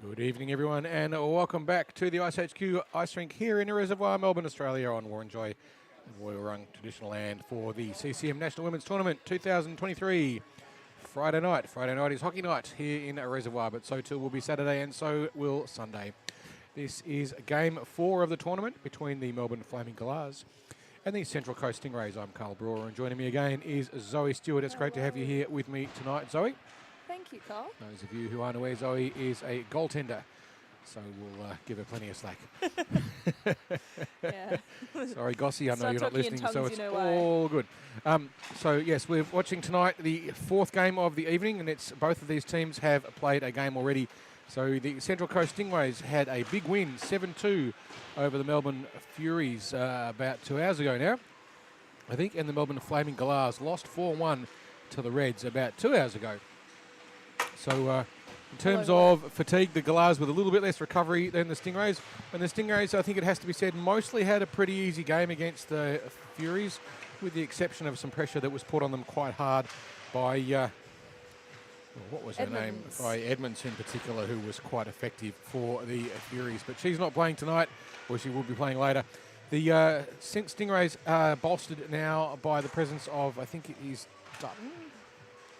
Good evening, everyone, and welcome back to the iceHQ ice rink here in the Reservoir, Melbourne, Australia, on Warranjoy and Woiwurrung traditional land for the CCM National Women's Tournament 2023. Friday night. Friday night is hockey night here in a Reservoir, but so too will be Saturday and so will Sunday. This is game 4 of the tournament between the Melbourne Flaming Galahs and the Central Coast Stingrays. I'm Carl Brewer, and joining me again is Zoe Stewart. It's great to have you here with me tonight, Zoe. Thank you, Carl. Those of you who aren't aware, Zoe is a goaltender, so we'll give her plenty of slack. Yeah. Sorry, Gossie, I know Start you're not talking in listening, tongues, so it's you know why. all good. So, yes, we're watching tonight the 4th game of the evening, and it's both of these teams have played a game already. So the Central Coast Stingrays had a big win, 7-2, over the Melbourne Furies about 2 hours ago now, I think, and the Melbourne Flaming Galahs lost 4-1 to the Reds about 2 hours ago. So in terms of fatigue, the Galahs with a little bit less recovery than the Stingrays. And the Stingrays, I think it has to be said, mostly had a pretty easy game against the Furies, with the exception of some pressure that was put on them quite hard by, what was her name? By Edmonds in particular, who was quite effective for the Furies. But she's not playing tonight, or she will be playing later. The Stingrays are bolstered now by the presence of, I think it is Dutton.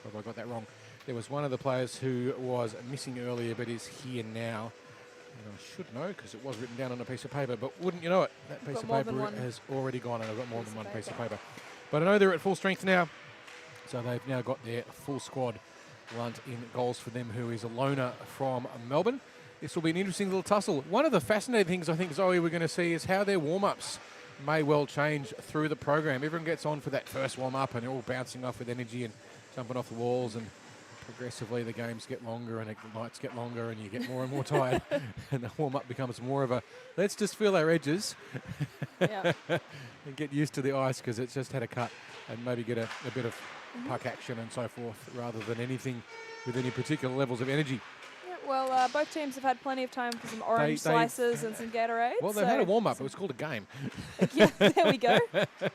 Or have I got that wrong? There was one of the players who was missing earlier but is here now. And I should know because it was written down on a piece of paper, but wouldn't you know it, that piece of paper has already gone and I've got more than one piece of paper. But I know they're at full strength now, so they've now got their full squad. Lunt in goals for them, who is a loner from Melbourne. This will be an interesting little tussle. One of the fascinating things I think, Zoe, we're going to see is how their warm-ups may well change through the program. Everyone gets on for that first warm-up and they're all bouncing off with energy and jumping off the walls, and progressively the games get longer and the nights get longer and you get more and more tired and the warm-up becomes more of a let's just feel our edges and get used to the ice because it's just had a cut, and maybe get a bit of puck action and so forth rather than anything with any particular levels of energy. Yeah, well, both teams have had plenty of time for some orange slices and some Gatorade. Well, they've had a warm-up. It was called a game. Yeah, there we go.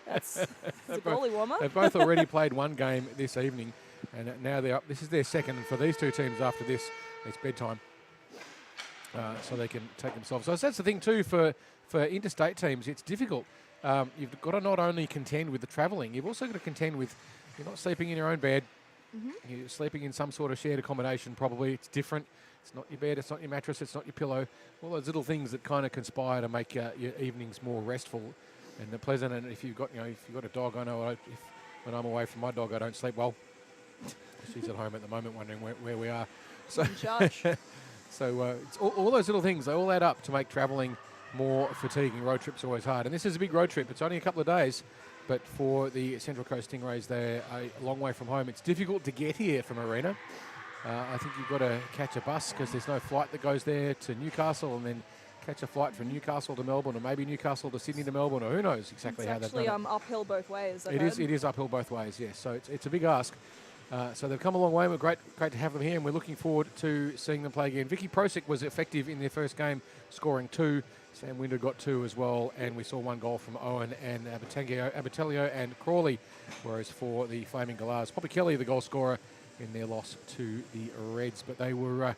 That's a goalie warm-up. They've both already played one game this evening, and now they're up. This is their second, and for these two teams after this, it's bedtime. So they can take themselves. So that's the thing too for interstate teams. It's difficult. You've got to not only contend with the travelling, you've also got to contend with, you're not sleeping in your own bed. You're sleeping in some sort of shared accommodation probably. It's different. It's not your bed, it's not your mattress, it's not your pillow. All those little things that kind of conspire to make your evenings more restful and pleasant. And if you've got a dog, I know when I'm away from my dog, I don't sleep well. She's at home at the moment wondering where we are. So, so it's all those little things, they all add up to make travelling more fatiguing. Road trips are always hard. And this is a big road trip. It's only a couple of days. But for the Central Coast Stingrays, they're a long way from home. It's difficult to get here from Arena. I think you've got to catch a bus because there's no flight that goes there to Newcastle, and then catch a flight from Newcastle to Melbourne, or maybe Newcastle to Sydney to Melbourne, or who knows exactly how they've done it. It's actually uphill both ways. It is uphill both ways, yes. So it's a big ask. So they've come a long way. We're great to have them here, and we're looking forward to seeing them play again. Vicky Prosek was effective in their first game, scoring 2. Sam Winder got 2 as well, and we saw 1 goal from Owen and Abatelio and Crawley, whereas for the Flaming Galahs, Poppy Kelly, the goal scorer in their loss to the Reds. But they were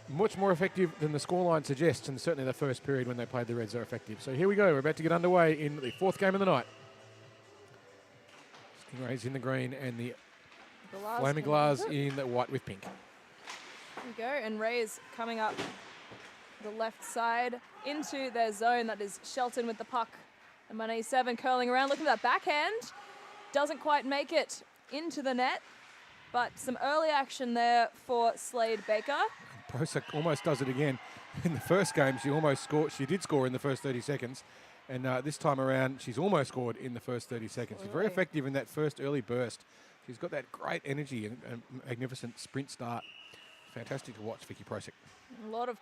much more effective than the scoreline suggests, and certainly the first period when they played the Reds are effective. So here we go. We're about to get underway in the 4th game of the night. Stingrays in the green and the Flaming Galahs in the white with pink. Here we go, and Rays coming up the left side into their zone. That is Shelton with the puck. And Money 7 curling around. Look at that backhand. Doesn't quite make it into the net. But some early action there for Slade Baker. Prosek almost does it again. In the first game, she almost scored. She did score in the first 30 seconds. And this time around, she's almost scored in the first 30 seconds. She's very effective in that first early burst. She's got that great energy and magnificent sprint start. Fantastic to watch, Vicky Prosek. A lot of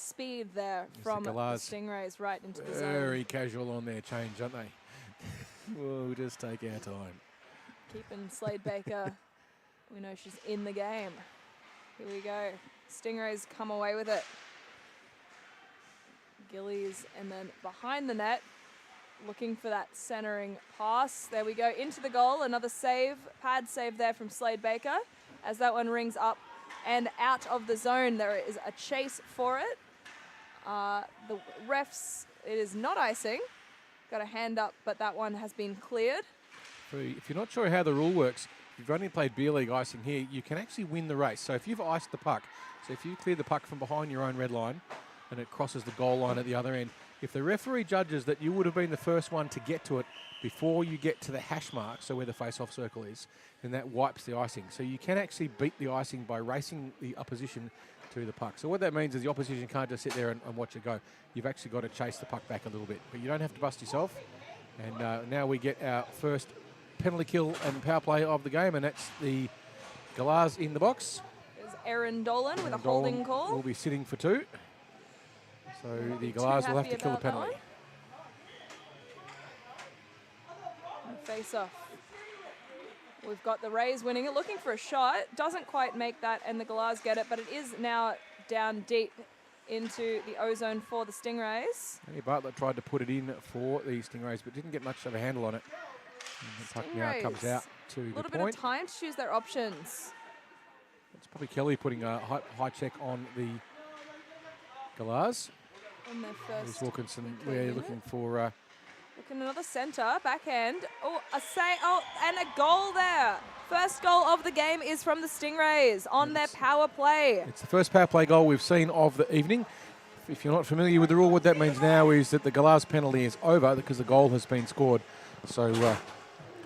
speed there from the Stingrays right into the zone. Very casual on their change, aren't they? We'll just take our time. Keeping Slade Baker. We know she's in the game. Here we go. Stingrays come away with it. Gillies, and then behind the net, looking for that centering pass. There we go, into the goal. Another save, pad save there from Slade Baker, as that one rings up and out of the zone. There is a chase for it. The refs, it is not icing. Got a hand up, but that one has been cleared. If you're not sure how the rule works, if you've only played beer league icing here, you can actually win the race. So if you've iced the puck, so if you clear the puck from behind your own red line and it crosses the goal line at the other end, if the referee judges that you would have been the first one to get to it before you get to the hash mark, so where the face-off circle is, then that wipes the icing. So you can actually beat the icing by racing the opposition to the puck. So what that means is the opposition can't just sit there and watch it go. You've actually got to chase the puck back a little bit, but you don't have to bust yourself. And now we get our first penalty kill and power play of the game, and that's the Galahs in the box. There's Aaron Dolan with a Dolan holding call. will be sitting for 2. So the Galahs will have to kill the penalty. Face off. We've got the Rays winning it, looking for a shot. Doesn't quite make that, and the Galahs get it, but it is now down deep into the ozone for the Stingrays. Andy Bartlett tried to put it in for the Stingrays, but didn't get much of a handle on it. And the puck now comes out to the point. A little bit of time to choose their options. It's probably Kelly putting a high check on the Galahs. On their first. There's Wilkinson. We're looking for. Looking another centre, backhand. Oh, and a goal there. First goal of the game is from the Stingrays on their power play. It's the first power play goal we've seen of the evening. If you're not familiar with the rule, what that means now is that the Galahs penalty is over because the goal has been scored. So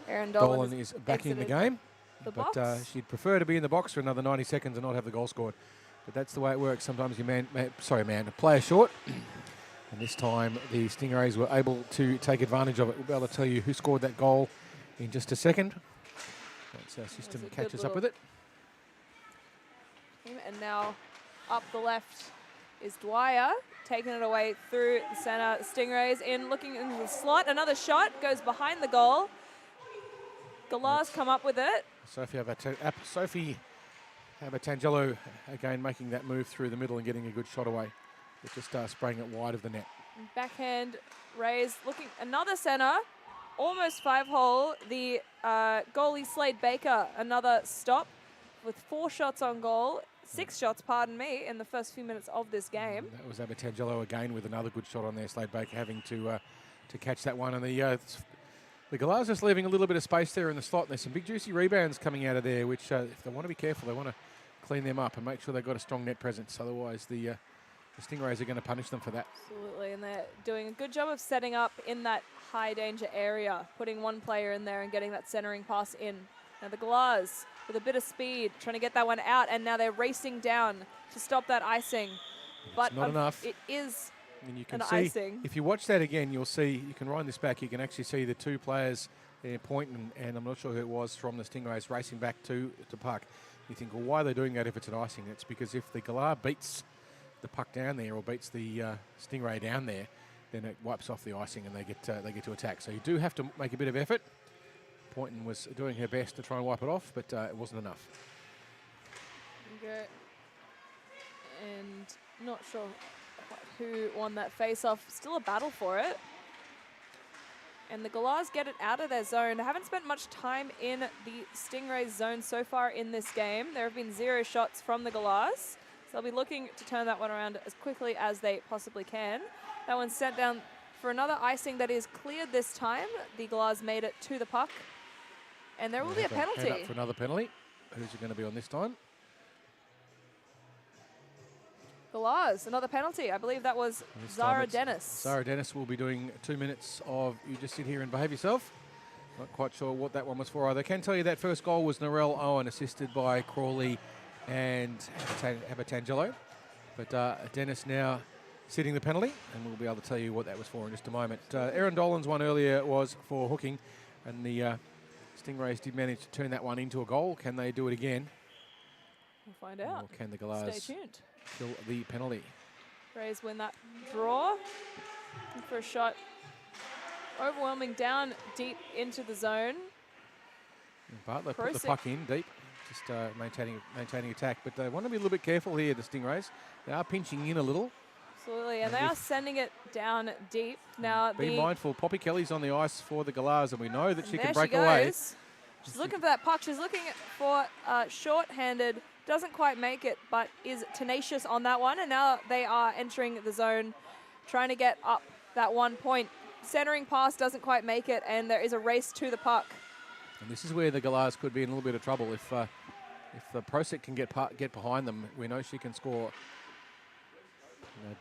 Aaron Dolan is back in the game. But she'd prefer to be in the box for another 90 seconds and not have the goal scored. But that's the way it works. Sometimes you player short. And this time the Stingrays were able to take advantage of it. We'll be able to tell you who scored that goal in just a second. Once our system catches up with it. And now up the left is Dwyer, taking it away through the centre. Stingrays in, looking into the slot. Another shot goes behind the goal. Galahs come up with it. Sophie Abatangelo again making that move through the middle and getting a good shot away. Just spraying it wide of the net. Backhand Rays looking another centre, almost 5-hole. The goalie Slade Baker, another stop with 4 shots on goal, 6 shots, pardon me, in the first few minutes of this game. That was Abatangelo again with another good shot on there. Slade Baker having to catch that one, and the Galahs just leaving a little bit of space there in the slot. And there's some big juicy rebounds coming out of there, which if they want to be careful, they want to clean them up and make sure they've got a strong net presence. Otherwise, the Stingrays are going to punish them for that. Absolutely, and they're doing a good job of setting up in that high danger area, putting one player in there and getting that centering pass in. Now the Galahs with a bit of speed, trying to get that one out, and now they're racing down to stop that icing. But not enough. It is and you can an see, icing. If you watch that again, you'll see, you can wind this back, you can actually see the 2 players there, Point and I'm not sure who it was from the Stingrays, racing back to puck. You think, well, why are they doing that if it's an icing? It's because if the Galah beats the puck down there or beats the Stingray down there, then it wipes off the icing and they get to attack. So you do have to make a bit of effort. Poynton was doing her best to try and wipe it off, but it wasn't enough. Okay. And not sure who won that face-off. Still a battle for it. And the Galahs get it out of their zone. They haven't spent much time in the Stingrays zone so far in this game. There have been 0 shots from the Galahs. So they'll be looking to turn that one around as quickly as they possibly can. That one's sent down for another icing that is cleared this time. The Galahs made it to the puck. And there will be a penalty. Hand up for another penalty. Who's it going to be on this time? Galahs, another penalty. I believe that was Zara Dennis. Zara Dennis will be doing 2 minutes of you just sit here and behave yourself. Not quite sure what that one was for either. I can tell you that first goal was Narelle Owen, assisted by Crawley and Abatangelo. But Dennis now sitting the penalty, and we'll be able to tell you what that was for in just a moment. Aaron Dolan's one earlier was for hooking, and the Stingrays did manage to turn that one into a goal. Can they do it again? We'll find out. Or can the Galahs stay tuned. Kill the penalty? Rays win that draw. Looking for a shot. Overwhelming down deep into the zone. Bartlett put the puck in deep. Just maintaining attack, but they want to be a little bit careful here, the Stingrays. They are pinching in a little. Absolutely, and they are sending it down deep. Now, be mindful, Poppy Kelly's on the ice for the Galahs, and we know that she can break there she away. goes. She's looking for that puck. She's looking for short-handed Doesn't quite make it, but is tenacious on that one. And now they are entering the zone, trying to get up that 1 point. Centering pass doesn't quite make it, and there is a race to the puck. And this is where the Galahs could be in a little bit of trouble. If the Prosek can get behind them, we know she can score.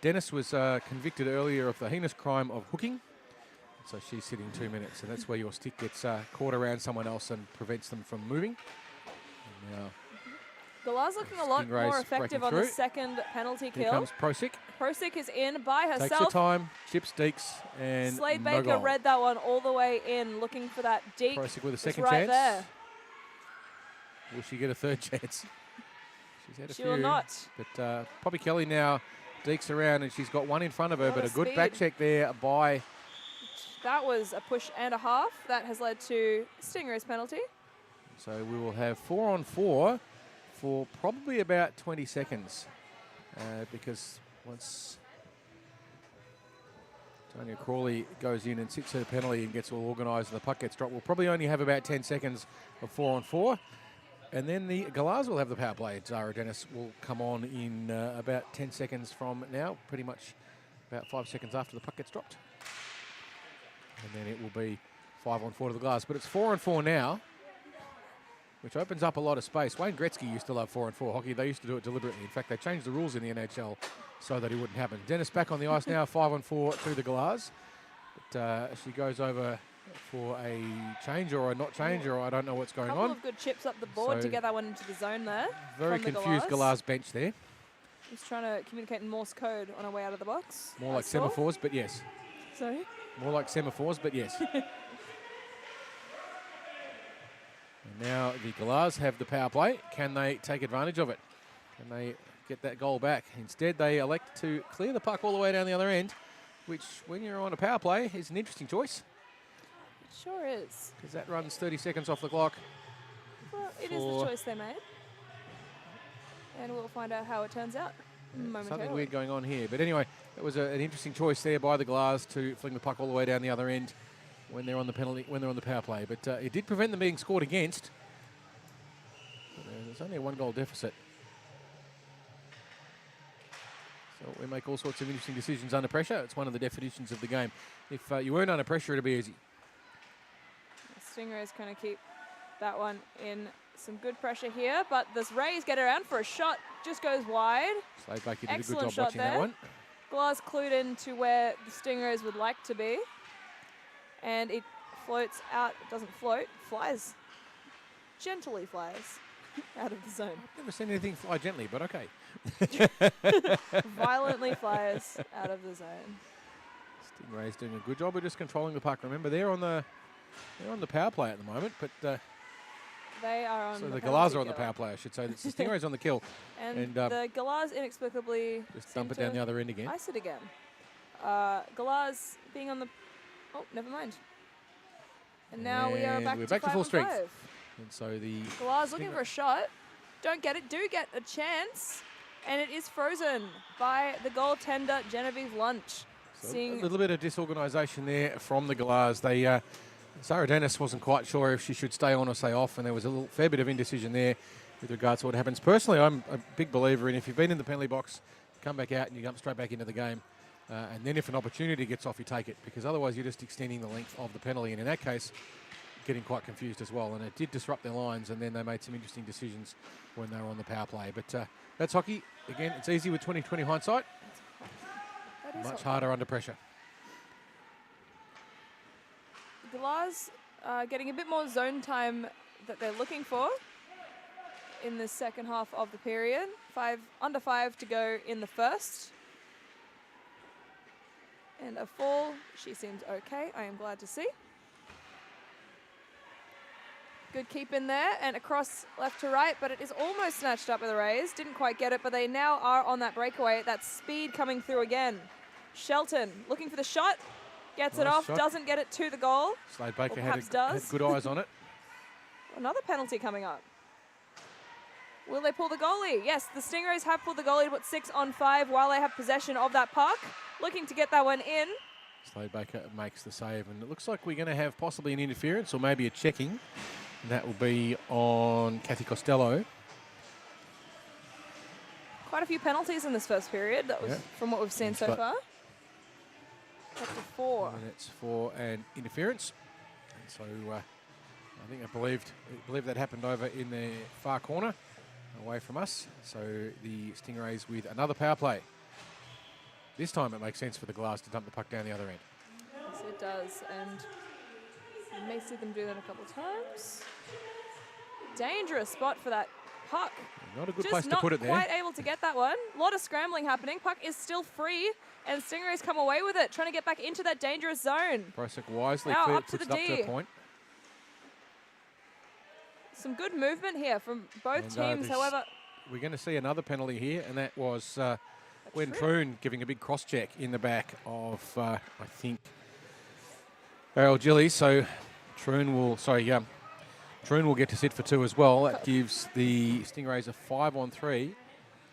Dennis was convicted earlier of the heinous crime of hooking. So she's sitting 2 minutes, and that's where your stick gets caught around someone else and prevents them from moving. And now Galahs looking a lot Stingrays more effective on the through. second penalty Here kill. comes Prosek. Prosek is in by herself. Takes her time, chips Deeks, and Slade no Baker goal. read that one all the way in, looking for that deep. Prosek with a It's second right chance. there. Will she get a third chance? She's had a She few. will not. But Poppy Kelly now deeks around, and she's got one in front of her, What but a a good speed. back check there by... That was a push and a half. That has led to Stingrays penalty. So we will have 4 on 4 for probably about 20 seconds. Because once Tanya Crawley goes in and sits her penalty and gets all organised and the puck gets dropped, we'll probably only have about 10 seconds of 4 on 4. And then the Galahs will have the power play. Zara Dennis will come on in about 10 seconds from now, pretty much about 5 seconds after the puck gets dropped. And then it will be 5 on 4 to the Galahs. But it's 4 on 4 now, which opens up a lot of space. Wayne Gretzky used to love 4 on 4 hockey. They used to do it deliberately. In fact, they changed the rules in the NHL so that it wouldn't happen. Dennis back on the ice now, 5 on 4 to the Galahs. But she goes over for a change or a not change, or I don't know what's going Couple on. of good chips up the board So to get that one into the zone there. Very from the confused Galahs bench there. He's trying to communicate in Morse code on our way out of the box. More I like saw. semaphores, but yes. Sorry? More like semaphores, but yes. And now the Galahs have the power play. Can they take advantage of it? Can they get that goal back? Instead, they elect to clear the puck all the way down the other end, which, when you're on a power play, is an interesting choice. It sure is. Because that runs 30 seconds off the clock. Well, it is the choice they made. And we'll find out how it turns out momentarily. Something weird going on here. But anyway, it was an interesting choice there by the Galahs to fling the puck all the way down the other end when they're on the penalty, when they're on the power play. But it did prevent them being scored against. There's only a 1 goal deficit. So we make all sorts of interesting decisions under pressure. It's one of the definitions of the game. If you weren't under pressure, it'd be easy. Stingrays going to keep that one in some good pressure here, but this Rays get around for a shot, just goes wide. Slade Baker did a good Excellent job shot watching there. that one. Glass clued in to where the Stingrays would like to be, and it floats out. It doesn't float, flies, gently flies out of the zone. I've never seen anything fly gently, but okay. Violently flies out of the zone. Stingrays doing a good job of just controlling the puck. Remember, they're on the power play at the moment, but They are on so the penalty Galahs are on the kill. power play, I should say. It's the Stingrays on the kill. And the the Galahs inexplicably just seem dump it down to the other end again. ice it again. Galahs being on the... Oh, never mind. And now we are And back we're to back to 5 full on strength. 5. And so the Galahs looking for a shot. Don't get it. Do get a chance. And it is frozen by the goaltender, Genevieve Lunch. So a little bit of disorganisation there from the Galahs. Sarah Dennis wasn't quite sure if she should stay on or stay off, and there was a fair bit of indecision there with regards to what happens. Personally, I'm a big believer in if you've been in the penalty box, come back out and you jump straight back into the game. And then if an opportunity gets off, you take it, because otherwise you're just extending the length of the penalty. And in that case, getting quite confused as well. And it did disrupt their lines, and then they made some interesting decisions when they were on the power play. But that's hockey. Again, it's easy with 20/20 hindsight. Much harder under pressure. Galahs getting a bit more zone time that they're looking for in the second half of the period. Under 5 to go in the first. And a fall. She seems okay. I am glad to see. Good keep in there and across left to right, but it is almost snatched up by the Rays. Didn't quite get it, but they now are on that breakaway. That speed coming through again. Shelton looking for the shot. Gets it Nice off, shot. doesn't get it to the goal. Slade Baker Or had perhaps does. good eyes on it. Another penalty coming up. Will they pull the goalie? Yes, the Stingrays have pulled the goalie to put 6 on 5 while they have possession of that puck. Looking to get that one in. Slade Baker makes the save, and it looks like we're going to have possibly an interference or maybe a checking. And that will be on Kathy Costello. Quite a few penalties in this first period. That was from what we've seen so But far. Up to 4. minutes for an interference. And so I believe that happened over in the far corner, away from us. So the Stingrays with another power play. This time it makes sense for the Galahs to dump the puck down the other end. Yes, it does. And you may see them do that a couple of times. Dangerous spot for that puck. Not a good place to put it there. Just not quite able to get that one. A lot of scrambling happening. Puck is still free, and Stingrays come away with it, trying to get back into that dangerous zone. Brosick wisely now puts it up to a point. Some good movement here from both teams, however. We're going to see another penalty here, and that was when Troon giving a big cross-check in the back of, I think, Errol Gillies. So Troon will get to sit for 2 as well. That gives the Stingrays a 5-on-3,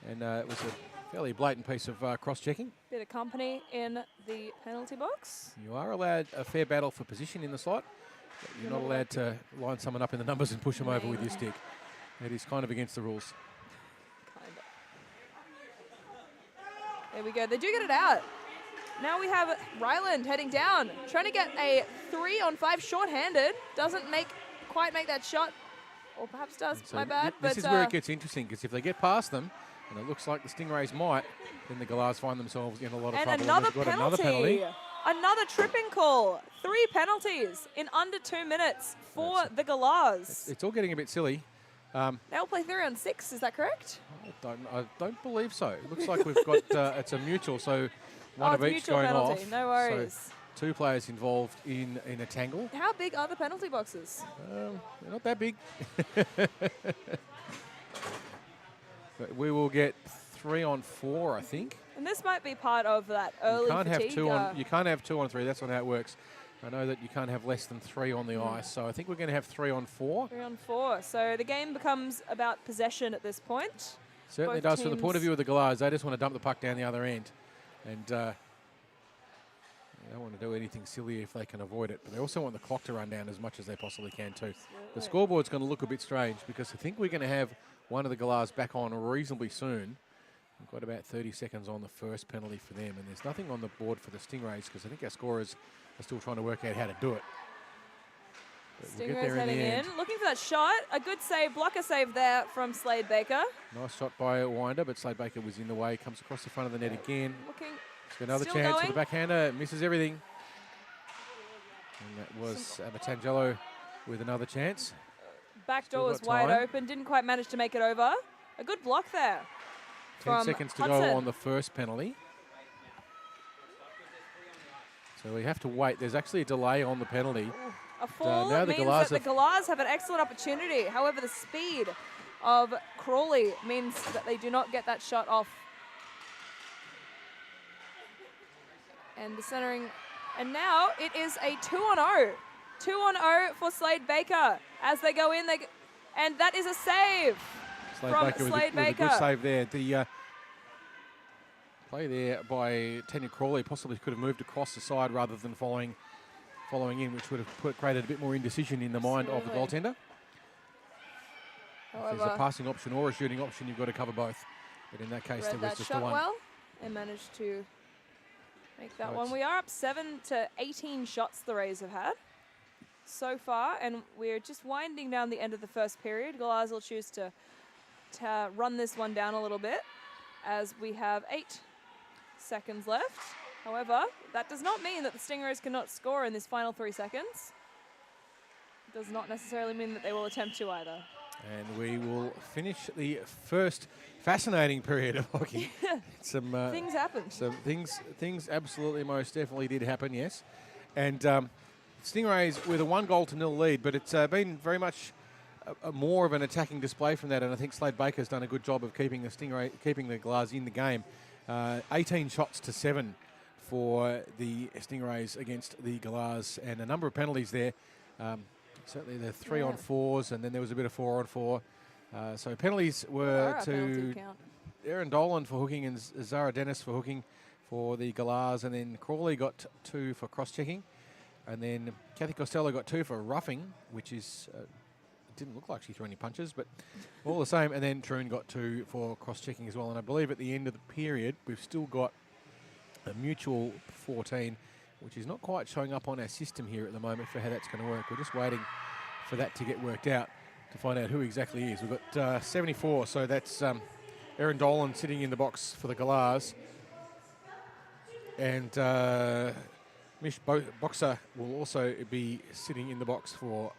and it was a fairly blatant piece of cross-checking. Bit of company in the penalty box. You are allowed a fair battle for position in the slot, but you're not allowed to line someone up in the numbers and push them over with your stick. It is kind of against the rules. Kind of. There we go. They do get it out. Now we have Ryland heading down, trying to get a 3-on-5 short-handed. Doesn't quite make that shot, or perhaps does. So my bad. This is where it gets interesting, because if they get past them, and it looks like the Stingrays might, then the Galahs find themselves in a lot of trouble. And another penalty. Another tripping call. 3 penalties in under 2 minutes for the Galahs. It's all getting a bit silly. They'll play 3-on-6, is that correct? I don't believe so. It looks like we've got, it's a mutual, so one of each going penalty. off. No worries. So 2 players involved in a tangle. How big are the penalty boxes? They're not that big. But we will get 3-on-4, I think. And this might be part of that early fatigue. You can't have 2-on-3. That's not how it works. I know that you can't have less than 3 on the ice, so I think we're going to have 3-on-4. 3-on-4. So the game becomes about possession at this point. Certainly does. From the point of view of the Galahs, they just want to dump the puck down the other end. And they don't want to do anything silly if they can avoid it. But they also want the clock to run down as much as they possibly can too. The scoreboard's going to look a bit strange, because I think we're going to have one of the Galahs back on reasonably soon. We've got about 30 seconds on the first penalty for them, and there's nothing on the board for the Stingrays, because I think our scorers are still trying to work out how to do it. But Stingrays we'll get there heading in the end. looking for that shot. A good save, blocker save there from Slade Baker. Nice shot by Winder, but Slade Baker was in the way. Comes across the front of the net again. Looking. It's got another still chance going. for the backhander. Misses everything. And that was Abatangelo with another chance. Back Still door was got wide time. open. Didn't quite manage to make it over. A good block there. 10 seconds to go on the first penalty. So we have to wait. There's actually a delay on the penalty. A fall now means that the Galahs have an excellent opportunity. However, the speed of Crawley means that they do not get that shot off. And the centering. And now it is a 2-on-0. 2-on-0 for Slade Baker. As they go in, and that is a save from Slade Baker. With a good save there. The play there by Tanya Crawley possibly could have moved across the side rather than following in, which would have created a bit more indecision in the mind of the goaltender. If there's a passing option or a shooting option, you've got to cover both. But in that case, there was just the one. Well, and managed to make that one. We are up 7-18 shots the Rays have had so far, and we're just winding down the end of the first period. Galahs will choose to run this one down a little bit, as we have 8 seconds left. However, that does not mean that the Stingrays cannot score in this final 3 seconds. It does not necessarily mean that they will attempt to either. And we will finish the first fascinating period of hockey. Things happened. Some things absolutely most definitely did happen, yes. And Stingrays with a 1-0 lead, but it's been very much more of an attacking display from that, and I think Slade Baker's done a good job of keeping the Galahs in the game. 18 shots to 7 for the Stingrays against the Galahs, and a number of penalties there. Certainly the 3-on-4s, and then there was a bit of 4-on-4. So penalties were to Aaron Dolan for hooking and Zara Dennis for hooking for the Galahs, and then Crawley got 2 for cross-checking, and then Kathy Costello got 2 for roughing, which is didn't look like she threw any punches, but all the same. And then Troon got 2 for cross-checking as well. And I believe at the end of the period, we've still got a mutual 14, which is not quite showing up on our system here at the moment for how that's going to work. We're just waiting for that to get worked out to find out who exactly is. We've got 74, so that's Erin Dolan sitting in the box for the Galahs. And Mish Boxer will also be sitting in the box for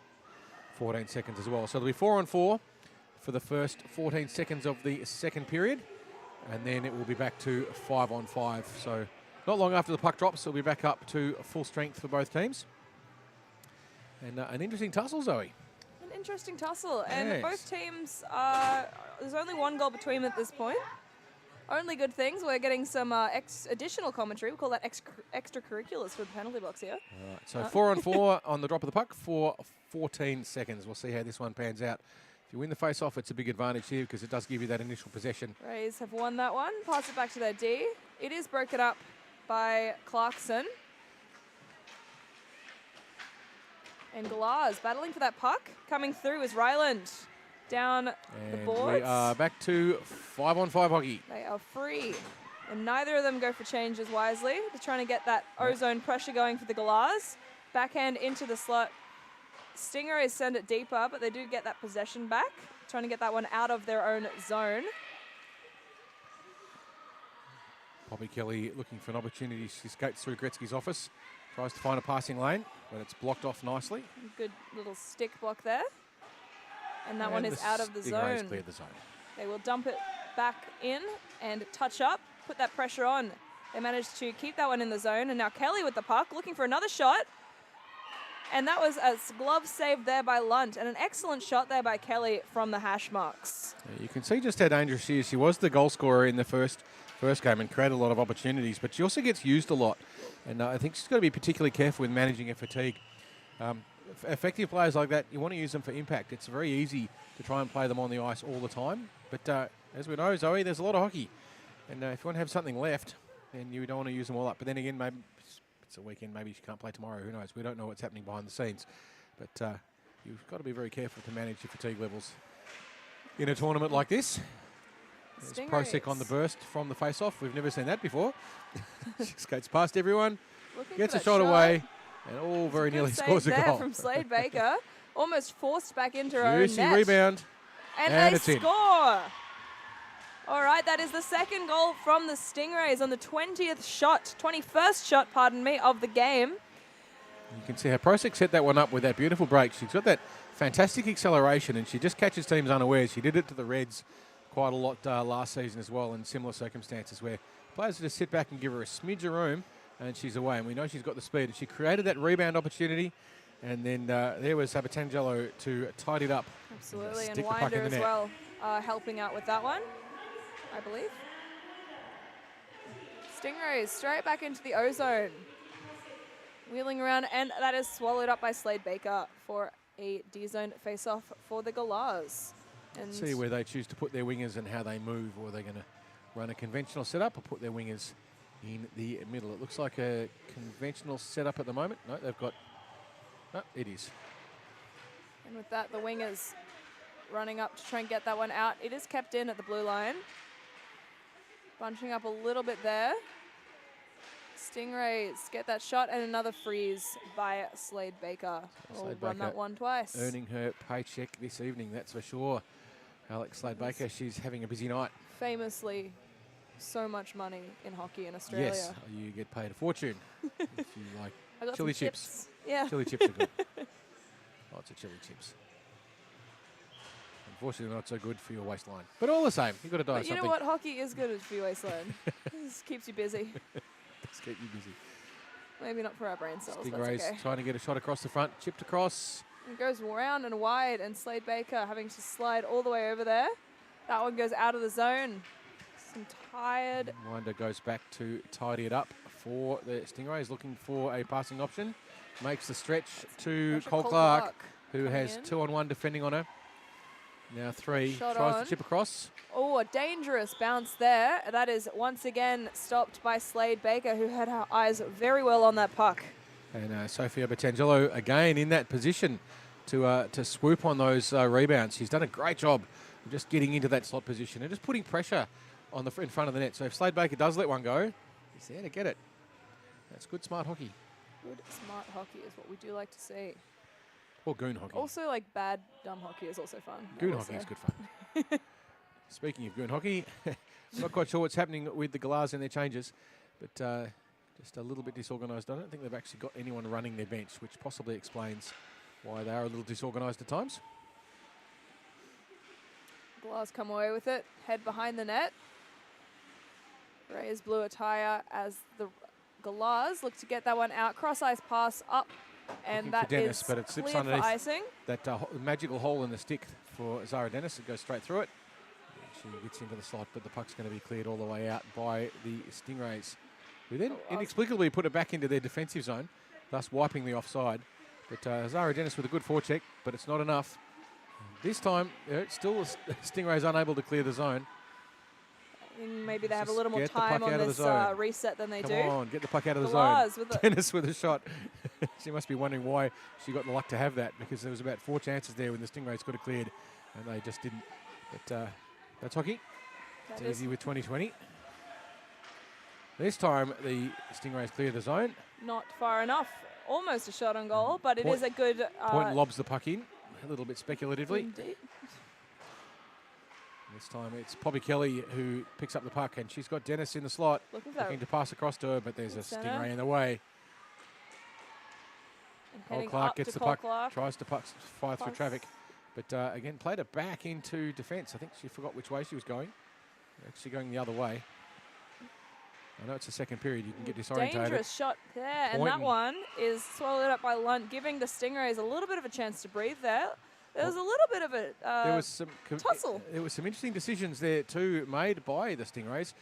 14 seconds as well. So there'll be 4-on-4 for the first 14 seconds of the second period. And then it will be back to 5-on-5. So not long after the puck drops, it'll be back up to full strength for both teams. And an interesting tussle, Zoe. An interesting tussle. And Yes. both teams, there's only 1 goal between them at this point. Only good things. We're getting some additional commentary. We call that extracurriculars for the penalty box here. All right, so 4-on-4 on the drop of the puck for 14 seconds. We'll see how this one pans out. If you win the face-off, it's a big advantage here because it does give you that initial possession. Rays have won that one. Pass it back to their D. It is broken up by Clarkson. And Galahs battling for that puck. Coming through is Ryland. Down the boards. We are back to 5-on-5 hockey. They are free. And neither of them go for changes wisely. They're trying to get that ozone pressure going for the Galahs. Backhand into the slot. Stingrays send it deeper, but they do get that possession back. Trying to get that one out of their own zone. Poppy Kelly looking for an opportunity. She skates through Gretzky's office. Tries to find a passing lane, but it's blocked off nicely. Good little stick block there. And that one is out of the Stingrays zone. cleared the zone. They will dump it back in and touch up, put that pressure on. They managed to keep that one in the zone. And now Kelly with the puck, looking for another shot. And that was a glove save there by Lunt. And an excellent shot there by Kelly from the hash marks. Yeah, you can see just how dangerous she is. She was the goal scorer in the first game and created a lot of opportunities, but she also gets used a lot. And I think she's got to be particularly careful with managing her fatigue. Effective players like that, you want to use them for impact. It's very easy to try and play them on the ice all the time. But as we know, Zoe, there's a lot of hockey. And if you want to have something left, then you don't want to use them all up. But then again, maybe it's a weekend, maybe she can't play tomorrow. Who knows? We don't know what's happening behind the scenes. But you've got to be very careful to manage your fatigue levels in a tournament like this. There's Prosek on the burst from the face-off. We've never seen that before. She skates past everyone, gets a shot away, and all very nearly scores a goal. From Slade Baker, almost forced back into her own Juicy net. rebound, And they it's in. score. All right, that is the second goal from the Stingrays on the 21st shot, of the game. You can see how Prosek set that one up with that beautiful break. She's got that fantastic acceleration, and she just catches teams unawares. She did it to the Reds quite a lot last season as well in similar circumstances where players just sit back and give her a smidge of room and she's away. And we know she's got the speed. And she created that rebound opportunity. And then there was Sabatangelo to tidy it up. Absolutely. And And Winder as well helping out with that one, I believe. Stingrays straight back into the ozone. Wheeling around. And that is swallowed up by Slade Baker for a D-zone face-off for the Galahs. And see where they choose to put their wingers and how they move, or they're going to run a conventional setup or put their wingers in the middle. It looks like a conventional setup at the moment. No, they've got... No, it is. And with that, the wingers running up to try and get that one out. It is kept in at the blue line. Bunching up a little bit there. Stingrays get that shot and another freeze by Slade Baker. We'll run that one twice. Earning her paycheck this evening, that's for sure. Alex Slade Baker, she's having a busy night. Famously, so much money in hockey in Australia. Yes, you get paid a fortune if you like I got chili some chips. Yeah. Chili chips are good. Lots of chili chips. Unfortunately, not so good for your waistline. But all the same, you've got to die But you something. know what? Hockey is good for your waistline. This keeps you busy. Does keep you busy. Maybe not for our brain cells. Stingrays That's okay. trying to get a shot across the front, chipped across. It goes round and wide, and Slade Baker having to slide all the way over there. That one goes out of the zone. Some tired. Winder goes back to tidy it up for the Stingrays, looking for a passing option. Makes the stretch to Cole Clark, who has 2-on-1 defending on her. Now 3, Shot tries on. to chip across. Oh, a dangerous bounce there. That is once again stopped by Slade Baker, who had her eyes very well on that puck. And Sophia Batangelo again in that position to swoop on those rebounds. She's done a great job of just getting into that slot position and just putting pressure on in front of the net. So if Slade Baker does let one go, he's there to get it. That's good, smart hockey. Good, smart hockey is what we do like to see. Or goon hockey. Also, like, bad, dumb hockey is also fun. Goon hockey is good fun. Speaking of goon hockey, I'm not quite sure what's happening with the Galahs and their changes, but just a little bit disorganised. I don't think they've actually got anyone running their bench, which possibly explains why they are a little disorganised at times. Galahs come away with it, head behind the net. Reyes blue attire as the Galahs look to get that one out. Cross ice pass up, and that Dennis, is but it slips clear underneath for icing. That magical hole in the stick for Zara Dennis. It goes straight through it. She gets into the slot, but the puck's going to be cleared all the way out by the Stingrays, who then inexplicably put it back into their defensive zone, thus wiping the offside. But Zara Dennis with a good forecheck, but it's not enough. This time, still Stingrays unable to clear the zone. I think maybe they have a little more time on this reset than they do. Come on, get the puck out of the zone. With Dennis with a shot. She must be wondering why she got the luck to have that, because there was about 4 chances there when the Stingrays could have cleared, and they just didn't. But that's hockey. It's easy with 2020. This time, the Stingrays clear the zone. Not far enough. Almost a shot on goal, but it is a good... Point lobs the puck in, a little bit speculatively. Indeed. This time it's Poppy Kelly who picks up the puck, and she's got Dennis in the slot, looking to pass across to her, but there's a Stingray in the way. Cole Clark gets the puck, tries to fire through traffic, but again played it back into defence. I think she forgot which way she was going. Actually going the other way. I know it's the second period, you can get disorientated. Dangerous shot there, and that one is swallowed up by Lunt, giving the Stingrays a little bit of a chance to breathe there. There was a little bit of a there was some tussle. There was some interesting decisions there too made by the Stingrays.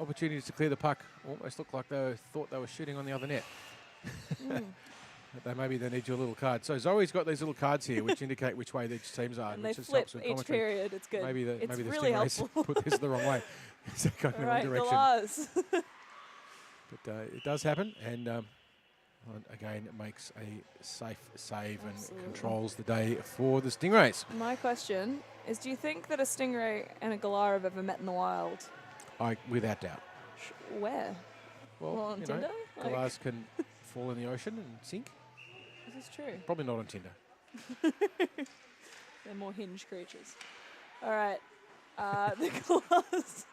Opportunities to clear the puck. Almost looked like they thought they were shooting on the other net. Maybe they need you a little card. So Zoe's got these little cards here which indicate which way each teams are. And they flip each period. It's good. Maybe the really Stingrays put this the wrong way. So going in the wrong direction. Galahs. But it does happen, and again, it makes a safe save and controls the day for the Stingrays. My question is, do you think that a Stingray and a Galah have ever met in the wild? Without doubt. Where? Well, on Tinder? Galahs can fall in the ocean and sink. This is true. Probably not on Tinder. They're more hinge creatures. All right. The Galahs.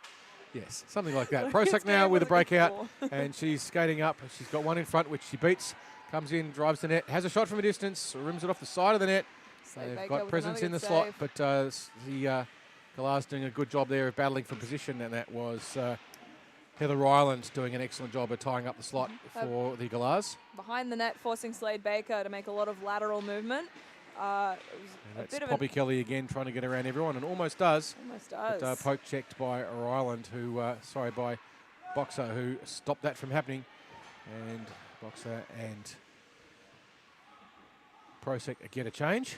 Yes, something like that. Prosak now with a breakout, and she's skating up. She's got one in front, which she beats. Comes in, drives the net, has a shot from a distance, rims it off the side of the net. They've got presence in the slot, but the Galahs doing a good job there of battling for position, and that was Heather Ryland doing an excellent job of tying up the slot for the Galahs. Behind the net, forcing Slade Baker to make a lot of lateral movement. That's Poppy Kelly again trying to get around everyone, and almost does. Almost does. But, poke checked by Ryland, by Boxer, who stopped that from happening. And Boxer and Prosak get a change.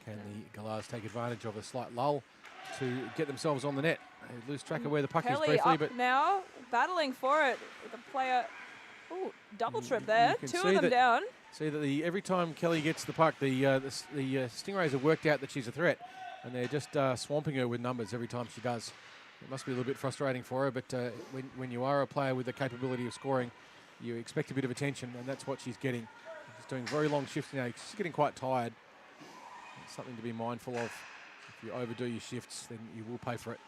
Can the Galahs take advantage of a slight lull to get themselves on the net? They lose track of where the puck is briefly, but now battling for it with a player. Ooh, double trip there. Two of them down. See that every time Kelly gets the puck, the Stingrays have worked out that she's a threat, and they're just swamping her with numbers every time she does. It must be a little bit frustrating for her, but when you are a player with the capability of scoring, you expect a bit of attention, and that's what she's getting. She's doing very long shifts now. She's getting quite tired. It's something to be mindful of. If you overdo your shifts, then you will pay for it.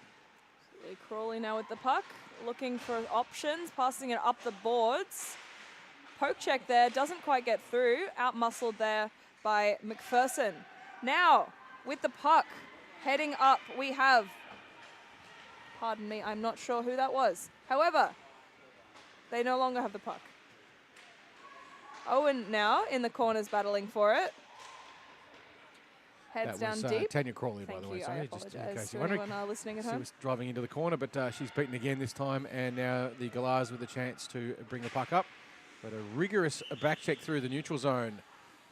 Crawley now with the puck, looking for options, passing it up the boards. Poke check there, doesn't quite get through. Out-muscled there by McPherson. Now, with the puck, heading up, we have... Pardon me, I'm not sure who that was. However, they no longer have the puck. Owen now in the corners battling for it. Heads down deep. Tanya Crawley, by the way. Sorry, just in case you're wondering. Listening at home. She was driving into the corner, but she's beaten again this time, and now the Galahs with a chance to bring the puck up. But a rigorous back check through the neutral zone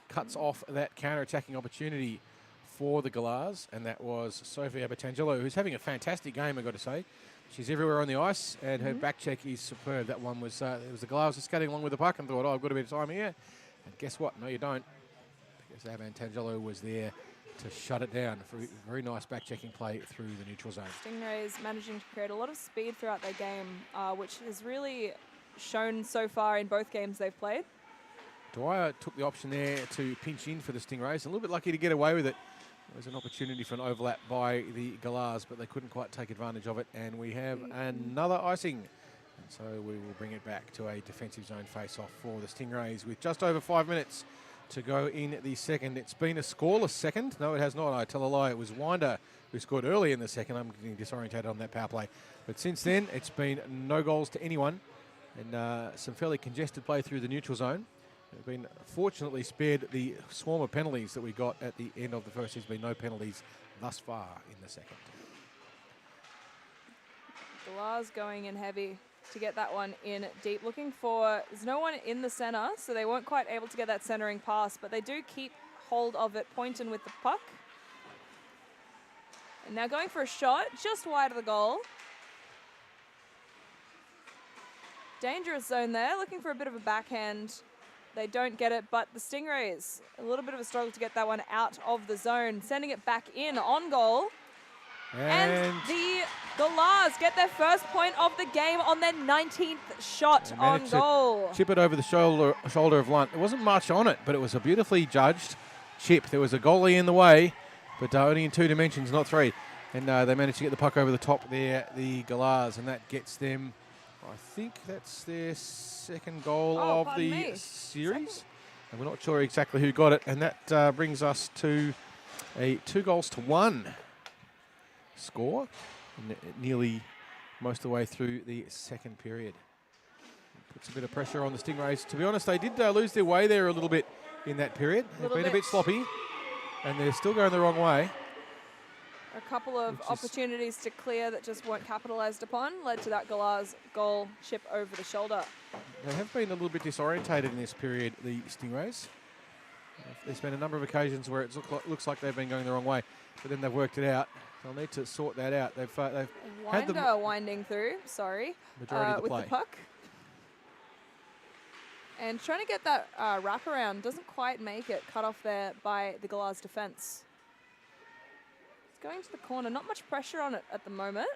cuts off that counter-attacking opportunity for the Galahs, and that was Sophia Batangelo, who's having a fantastic game, I've got to say. She's everywhere on the ice, and her back check is superb. That one was, it was the Galahs skating along with the puck and thought, I've got a bit of time here. And guess what? No, you don't. Zavan Tangelo was there to shut it down for a very nice back-checking play through the neutral zone. Stingrays managing to create a lot of speed throughout their game, which has really shown so far in both games they've played. Dwyer took the option there to pinch in for the Stingrays. A little bit lucky to get away with it. There was an opportunity for an overlap by the Galahs, but they couldn't quite take advantage of it. And we have another icing. And so we will bring it back to a defensive zone face-off for the Stingrays with just over 5 minutes to go in the second. It's been a scoreless second. No, it has not. I tell a lie. It was Winder who scored early in the second. I'm getting disorientated on that power play. But since then, it's been no goals to anyone and some fairly congested play through the neutral zone. We've been fortunately spared the swarm of penalties that we got at the end of the first. There's been no penalties thus far in the second. Galahs going in heavy to get that one in deep. Looking for, there's no one in the center, so they weren't quite able to get that centering pass, but they do keep hold of it, Poynton with the puck. And now going for a shot, just wide of the goal. Dangerous zone there, looking for a bit of a backhand. They don't get it, but the Stingrays, a little bit of a struggle to get that one out of the zone, sending it back in on goal. And the Galahs get their first point of the game on their 19th shot on goal. Chip it over the shoulder of Lunt. There wasn't much on it, but it was a beautifully judged chip. There was a goalie in the way, but only in 2 dimensions, not 3. And they managed to get the puck over the top there, the Galahs, and that gets them, I think that's their second goal of the series. And we're not sure exactly who got it, and that brings us to a 2-1 score, nearly most of the way through the second period. Puts a bit of pressure on the Stingrays. To be honest, they did lose their way there a little bit in that period. They've been a bit sloppy, and they're still going the wrong way. A couple of opportunities to clear that just weren't capitalised upon led to that Galahs goal chip over the shoulder. They have been a little bit disorientated in this period, the Stingrays. There's been a number of occasions where it looks like they've been going the wrong way, but then they've worked it out. They'll need to sort that out. They've had the winding through, majority of the with play. the puck. And trying to get that wraparound, doesn't quite make it, cut off there by the Galahs defence. It's going to the corner, not much pressure on it at the moment.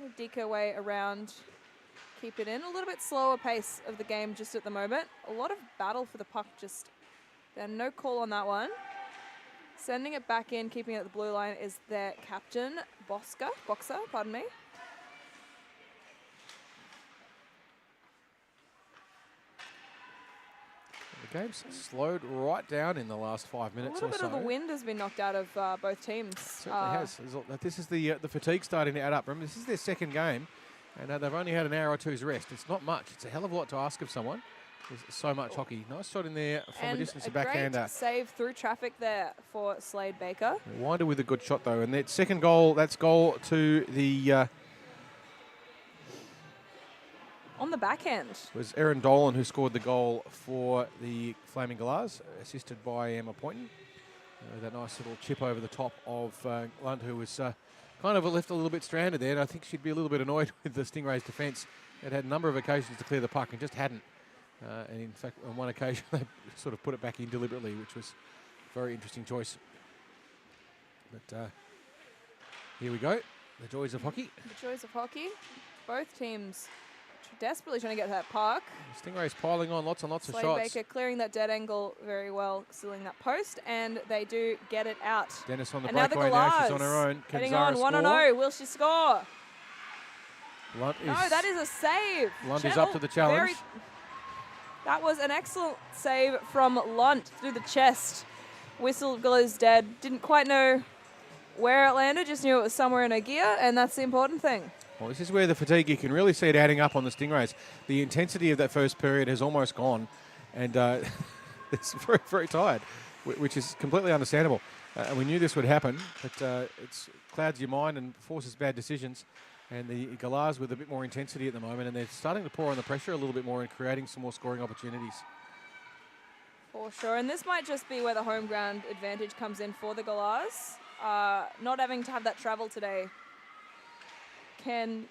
We'll deke our way around, keep it in. A little bit slower pace of the game just at the moment. A lot of battle for the puck, just then no call on that one. Sending it back in, keeping it at the blue line is their captain, Boxer, pardon me. The game's slowed right down in the last 5 minutes or so. A little bit of the wind has been knocked out of both teams. It certainly has. This is the fatigue starting to add up. Remember, this is their second game, and they've only had an hour or two's rest. It's not much. It's a hell of a lot to ask of someone. There's so much hockey. Nice shot in there from a distance, a backhander. Great save through traffic there for Slade Baker. Winder with a good shot, though. And that second goal, that's goal to the... on the backhand. It was Erin Dolan who scored the goal for the Flaming Galahs, assisted by Emma Poynton. That nice little chip over the top of Lunt, who was kind of left a little bit stranded there. And I think she'd be a little bit annoyed with the Stingrays' defence. It had a number of occasions to clear the puck and just hadn't. And in fact, on one occasion, they sort of put it back in deliberately, which was a very interesting choice. But here we go. The joys of hockey. The joys of hockey. Both teams desperately trying to get to that puck. Stingrays piling on lots and lots of shots. Slade Baker clearing that dead angle very well, sealing that post, and they do get it out. Dennis on the and breakaway now. She's on her own. Can heading Zara on, score? 1-0. Will she score? Lunt is, no, that is a save. Lunt is up to the challenge. That was an excellent save from Lunt through the chest. Whistle goes dead. Didn't quite know where it landed, just knew it was somewhere in her gear, and that's the important thing. Well, this is where the fatigue, you can really see it adding up on the Stingrays. The intensity of that first period has almost gone, and it's very, very tired, which is completely understandable. And we knew this would happen, but it clouds your mind and forces bad decisions. And the Galahs with a bit more intensity at the moment, and they're starting to pour on the pressure a little bit more and creating some more scoring opportunities. For sure, and this might just be where the home ground advantage comes in for the Galahs. Not having to have that travel today can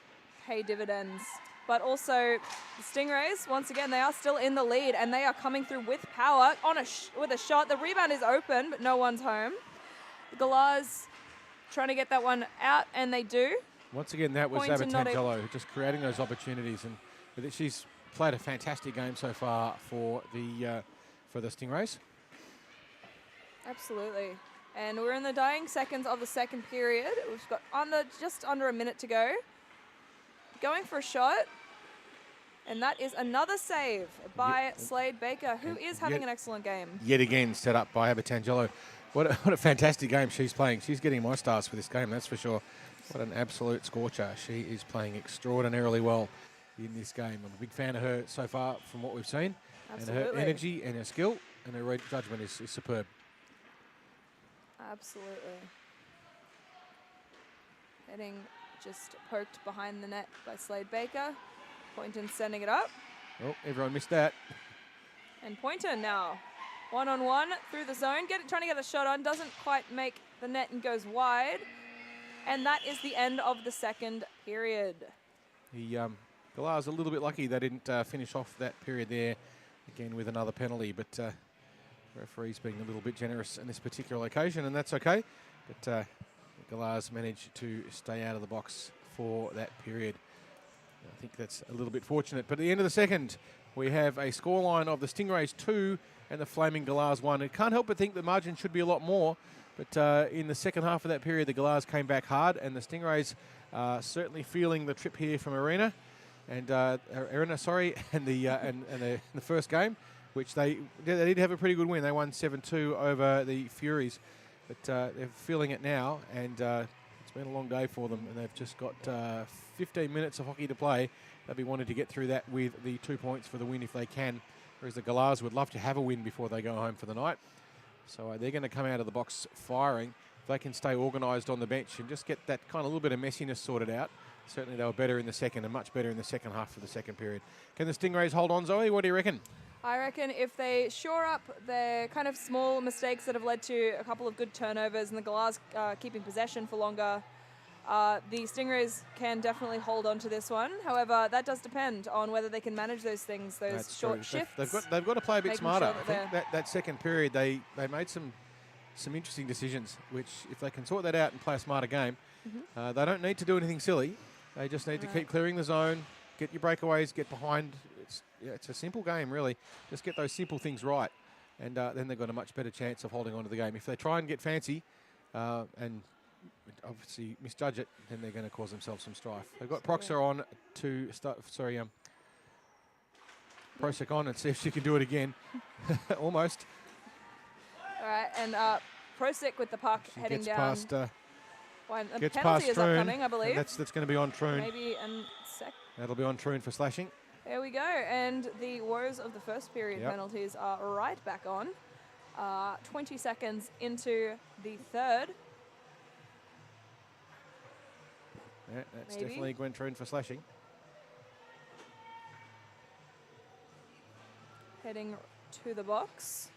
pay dividends but also the Stingrays, once again, they are still in the lead, and they are coming through with power on with a shot. The rebound is open, but no one's home. The Galahs trying to get that one out, and they do. Once again, that was Poynton not Abatangelo just creating those opportunities, and she's played a fantastic game so far for the Stingrays. Absolutely. And we're in the dying seconds of the second period. We've got just under a minute to go. Going for a shot. And that is another save by Slade Baker, who is having an excellent game. Yet again, set up by Abatangelo. What a fantastic game she's playing. She's getting my stars for this game, that's for sure. What an absolute scorcher. She is playing extraordinarily well in this game. I'm a big fan of her so far from what we've seen. Absolutely. And her energy and her skill and her judgment is superb. Absolutely. Heading just poked behind the net by Slade Baker. Poynton sending it up. Oh, everyone missed that. And Poynton now one-on-one through the zone, trying to get a shot on, doesn't quite make the net and goes wide. And that is the end of the second period. The Galahs a little bit lucky they didn't finish off that period there again with another penalty, but referee's being a little bit generous in this particular occasion, and that's okay. But Galahs managed to stay out of the box for that period. I think that's a little bit fortunate. But at the end of the second, we have a scoreline of the Stingrays 2 and the Flaming Galahs 1. It can't help but think the margin should be a lot more. But in the second half of that period, the Galahs came back hard, and the Stingrays certainly feeling the trip here from Arena, and and the first game, which they did have a pretty good win. They won 7-2 over the Furies, but they're feeling it now, and it's been a long day for them, and they've just got 15 minutes of hockey to play. They'll be wanting to get through that with the 2 points for the win if they can, whereas the Galahs would love to have a win before they go home for the night. So they're going to come out of the box firing. If they can stay organised on the bench and just get that kind of little bit of messiness sorted out. Certainly they were better in the second and much better in the second half of the second period. Can the Stingrays hold on, Zoe? What do you reckon? I reckon if they shore up their kind of small mistakes that have led to a couple of good turnovers and the Galahs keeping possession for longer, the Stingrays can definitely hold on to this one. However, that does depend on whether they can manage those things, those That's short true. shifts. They've got to play a bit smarter. Sure I think that second period they made some interesting decisions, which if they can sort that out and play a smarter game, they don't need to do anything silly. They just need to keep clearing the zone, get your breakaways, get behind. It's a simple game, really. Just get those simple things right, and then they've got a much better chance of holding on to the game. If they try and get fancy and obviously misjudge it, then they're going to cause themselves some strife. They've got Proxer on to start. Prosek on and see if she can do it again. Almost. All right, and Prosek with the puck heading gets down. Past, the gets penalty past is Troon. upcoming, I believe. That's going to be on Troon. Maybe a sec. That'll be on Troon for slashing. There we go, and the woes of the first period penalties are right back on. 20 seconds into the third. Yeah, that's definitely Gwen Troon for slashing. Heading to the box.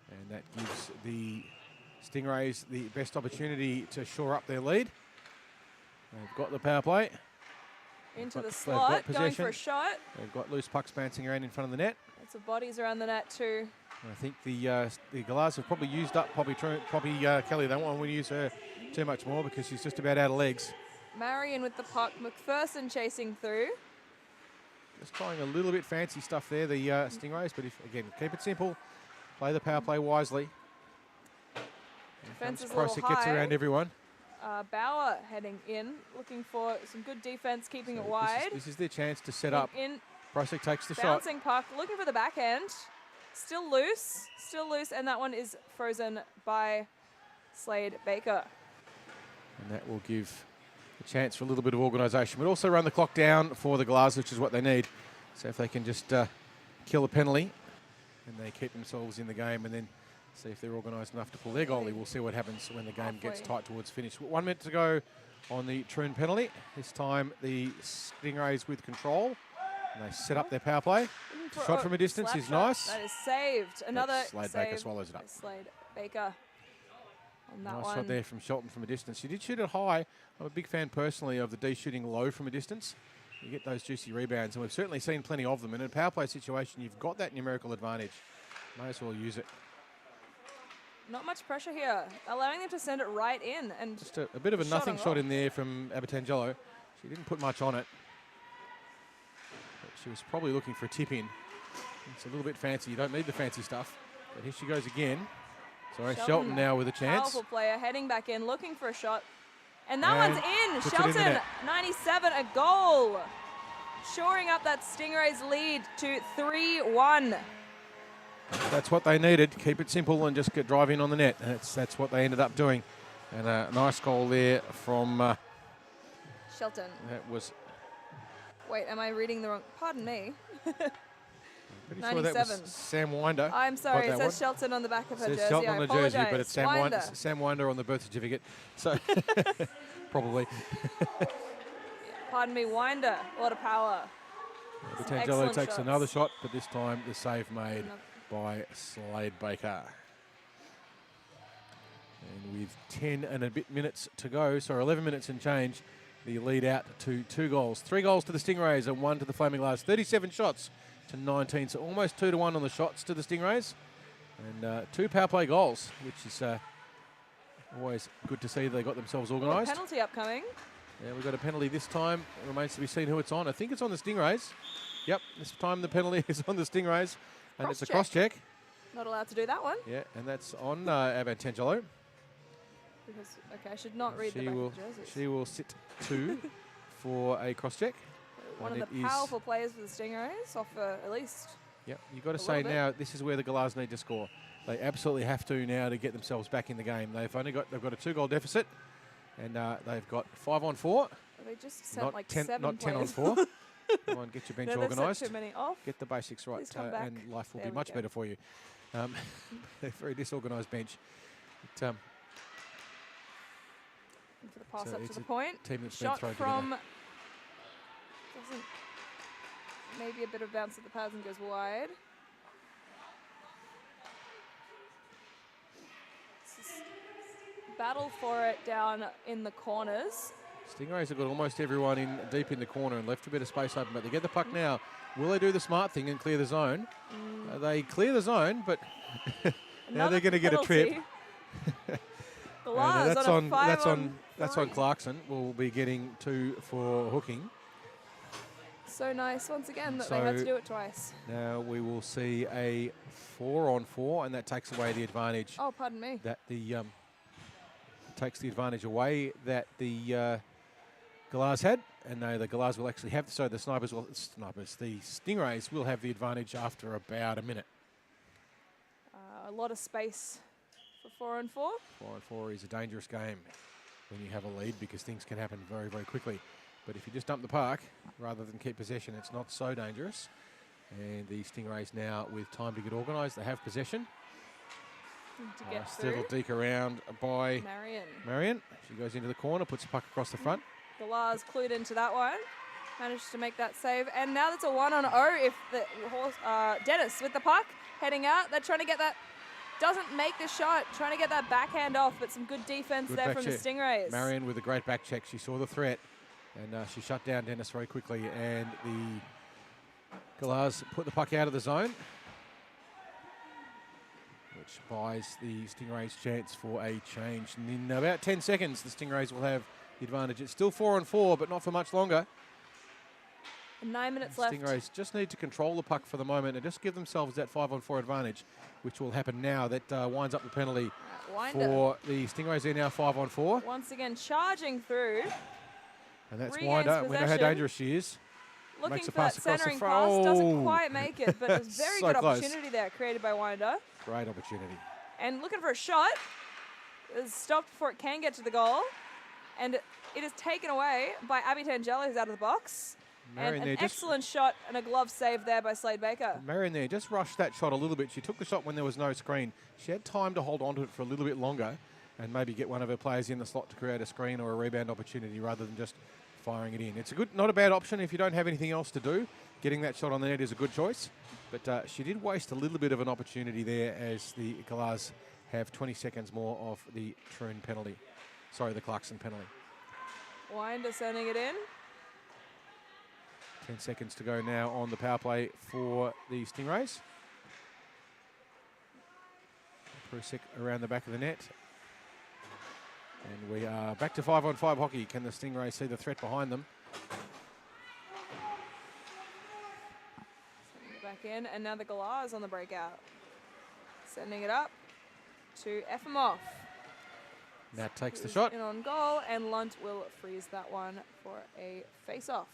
And that gives the Stingrays the best opportunity to shore up their lead. They've got the power play. Into the slot, going for a shot. They've got loose pucks bouncing around in front of the net. Lots of bodies around the net too. I think the Galahs have probably used up Kelly. They won't want to use her too much more because she's just about out of legs. Marion with the puck. McPherson chasing through. Just trying a little bit fancy stuff there, the Stingrays. But again, keep it simple. Play the power play wisely. Defense is a little high. Gets around everyone. Bauer heading in, looking for some good defense, keeping it wide. This is their chance to set up. Prosek takes the shot. Bouncing puck, looking for the backhand. Still loose, and that one is frozen by Slade Baker. And that will give a chance for a little bit of organisation, but also run the clock down for the Galahs, which is what they need. So if they can just kill a penalty and they keep themselves in the game and then see if they're organised enough to pull their goalie, we'll see what happens when the game gets tight towards finish. 1 minute to go on the Troon penalty. This time the Stingrays with control. And they set up their power play. Shot from a distance is nice. That is saved. Another Slade save. Baker swallows it up. Slade Baker on that Nice one. shot there from Shelton from a distance. She did shoot it high. I'm a big fan personally of the D shooting low from a distance. You get those juicy rebounds, and we've certainly seen plenty of them. In a power play situation, you've got that numerical advantage. May as well use it. Not much pressure here, allowing them to send it right in. And Just a bit of a nothing shot in there from Abatangelo. She didn't put much on it. But she was probably looking for a tip in. It's a little bit fancy. You don't need the fancy stuff. But here she goes again. Sorry, Shelton now with a chance. Powerful player, heading back in, looking for a shot. And that one's in. Puts it in the Shelton, net. 97, a goal. Shoring up that Stingrays lead to 3-1. That's what they needed. Keep it simple and just drive in on the net. That's what they ended up doing. And a nice goal there from Shelton. that was. Wait, am I reading the wrong? Pardon me. Pretty sure that was 97. Sam Winder. I'm sorry, it that says one. Shelton on the back of her Says jersey. Shelton I on the apologize. jersey, but it's Winder. Sam Winder on the birth certificate. So probably. Pardon me, Winder. A lot of power. Some Tangelo excellent takes shots. another shot, but this time the save made by Slade Baker. And with 10 and a bit minutes to go, so 11 minutes and change, the lead out to 2 goals. 3 goals to the Stingrays and 1 to the Flaming Galahs. 37 shots to 19, so almost 2-1 on the shots to the Stingrays. And 2 power play goals, which is always good to see they got themselves organised. Penalty upcoming. Yeah, we've got a penalty this time. It remains to be seen who it's on. I think it's on the Stingrays. Yep, this time the penalty is on the Stingrays. And it's a cross check. Not allowed to do that one. Yeah, and that's on Abatangelo. Because, okay, I should not read the back of the jerseys. She will sit 2 for a cross check. One and of the powerful players for the Stingrays, off at least. Yep, you've got to say now, this is where the Galahs need to score. They absolutely have to now to get themselves back in the game. They've got a 2-goal deficit, and they've got 5 on 4. They just sent Not like 10, 7 not 10 on players. 4. Come on, get your bench No, they've sent organised. too many off. Get the basics right, Please come back. and life will There be we much go. better for you. They're a very disorganised bench. But, For the pass So up it's to the a point. team that's been Shot thrown from. together. Doesn't. Maybe a bit of bounce at the pads and goes wide. Battle for it down in the corners. Stingrays have got almost everyone in deep in the corner and left a bit of space open, but they get the puck now. Will they do the smart thing and clear the zone? They clear the zone, but now they're going to get a trip. Galahs that's on a 5 that's on Clarkson. Will be getting 2 for hooking. So nice once again that they had to do it twice. Now we will see a 4-on-4, and that takes away the advantage. Oh, pardon me. That the takes the advantage away that the Galahs had, and now the Galahs will actually have. So the the Stingrays will have the advantage after about a minute. A lot of space for 4-on-4. 4-on-4 is a dangerous game when you have a lead because things can happen very, very quickly. But if you just dump the puck rather than keep possession, it's not so dangerous. And the Stingrays now with time to get organised, they have possession. To get Still through. deke around by Marion. She goes into the corner, puts the puck across the front. Galahs clued into that one. Managed to make that save. And now that's a 1-on-0 if the Dennis with the puck heading out. They're trying to get that. Doesn't make the shot. Trying to get that backhand off, but some good defense there from the Stingrays. Marion with a great back check. She saw the threat and she shut down Dennis very quickly. And the Galahs put the puck out of the zone, which buys the Stingrays chance for a change. And in about 10 seconds, the Stingrays will have the advantage. It's still 4-on-4, but not for much longer. 9 minutes left. Stingrays just need to control the puck for the moment and just give themselves that 5-on-4 advantage, which will happen now. That winds up the penalty for the Stingrays. They're now 5-on-4. Once again, charging through. And that's Regains Winder. We know how possession. dangerous she is. Looking Makes for a pass that across the centering front. pass. Doesn't Oh. quite make it, but a very So good close. opportunity there created by Winder. Great opportunity. And looking for a shot. Is stopped before it can get to the goal. And it is taken away by Abatangelo, who's out of the box. Marion And there an just excellent shot and a glove save there by Slade Baker. Marion there just rushed that shot a little bit. She took the shot when there was no screen. She had time to hold on to it for a little bit longer and maybe get one of her players in the slot to create a screen or a rebound opportunity rather than just firing it in. It's a good, not a bad option if you don't have anything else to do. Getting that shot on the net is a good choice. But she did waste a little bit of an opportunity there as the Galahs have 20 seconds more of the Troon penalty. Sorry, the Clarkson penalty. Winder sending it in. 10 seconds to go now on the power play for the Stingrays. Prusik around the back of the net. And we are back to 5-on-5 hockey. Can the Stingrays see the threat behind them? Back in, and now the Galahs on the breakout. Sending it up to Efimov. Nat takes the shot. In on goal, and Lunt will freeze that one for a face-off.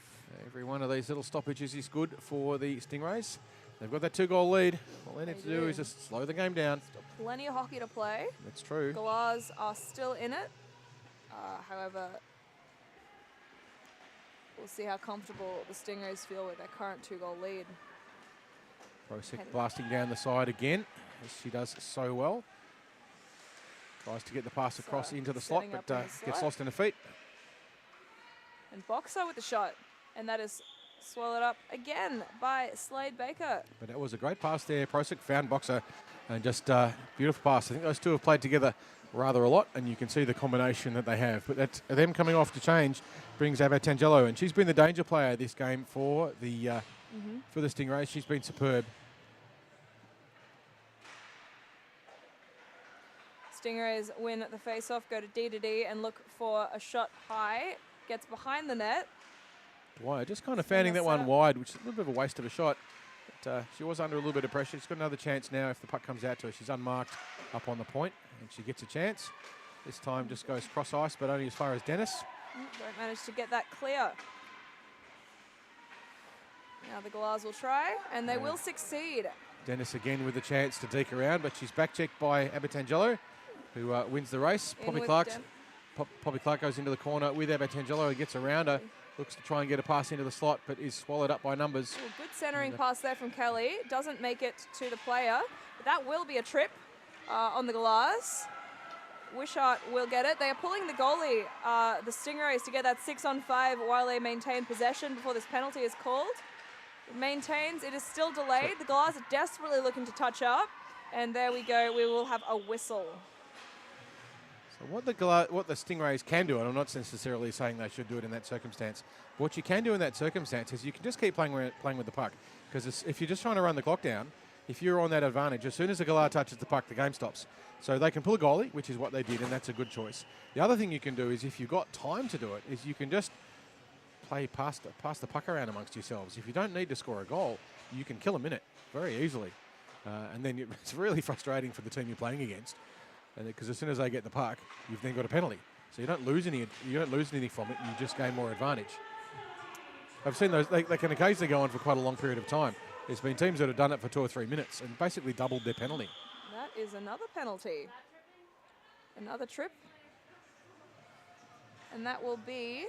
Every one of these little stoppages is good for the Stingrays. They've got that 2-goal lead. All they need to do is just slow the game down. Still plenty of hockey to play. That's true. Galahs are still in it. However, we'll see how comfortable the Stingrays feel with their current 2-goal lead. Prusik blasting down the side again, as she does so well. Tries to get the pass across into the slot, but gets lost in the feet. And Boxer with the shot. And that is swallowed up again by Slade Baker. But that was a great pass there. Prusik found Boxer, and just beautiful pass. I think those two have played together rather a lot, and you can see the combination that they have. But that's them coming off to change brings Abatangelo, and she's been the danger player this game for the Stingrays. She's been superb. Stingrays win the face-off, go to D and look for a shot high. Gets behind the net. Dwyer just kind of fanning that one wide, which is a little bit of a waste of a shot. But she was under a little bit of pressure. She's got another chance now if the puck comes out to her. She's unmarked up on the point, and she gets a chance. This time just goes cross ice, but only as far as Dennis. Don't manage to get that clear. Now the Galahs will try, and they will succeed. Dennis again with a chance to deke around, but she's back-checked by Abatangelo, who wins the race. Poppy Clark goes into the corner with Abatangelo. He gets around her, looks to try and get a pass into the slot, but is swallowed up by numbers. Ooh, good centering pass there from Kelly. Doesn't make it to the player, but that will be a trip on the Galahs. Wishart will get it. They are pulling the goalie, the Stingrays, to get that 6-on-5 while they maintain possession before this penalty is called. It maintains. It is still delayed. The Galahs are desperately looking to touch up, and there we go. We will have a whistle. So what the Stingrays can do, and I'm not necessarily saying they should do it in that circumstance, but what you can do in that circumstance is you can just keep playing with the puck. Because if you're just trying to run the clock down, if you're on that advantage, as soon as the Galah touches the puck, the game stops. So they can pull a goalie, which is what they did, and that's a good choice. The other thing you can do is, if you've got time to do it, is you can just play pass the puck around amongst yourselves. If you don't need to score a goal, you can kill a minute very easily. And then it's really frustrating for the team you're playing against, because as soon as they get the puck, you've then got a penalty. So you don't lose anything from it. You just gain more advantage. I've seen those. They can occasionally go on for quite a long period of time. There's been teams that have done it for 2 or 3 minutes and basically doubled their penalty. That is another penalty. Another trip. And that will be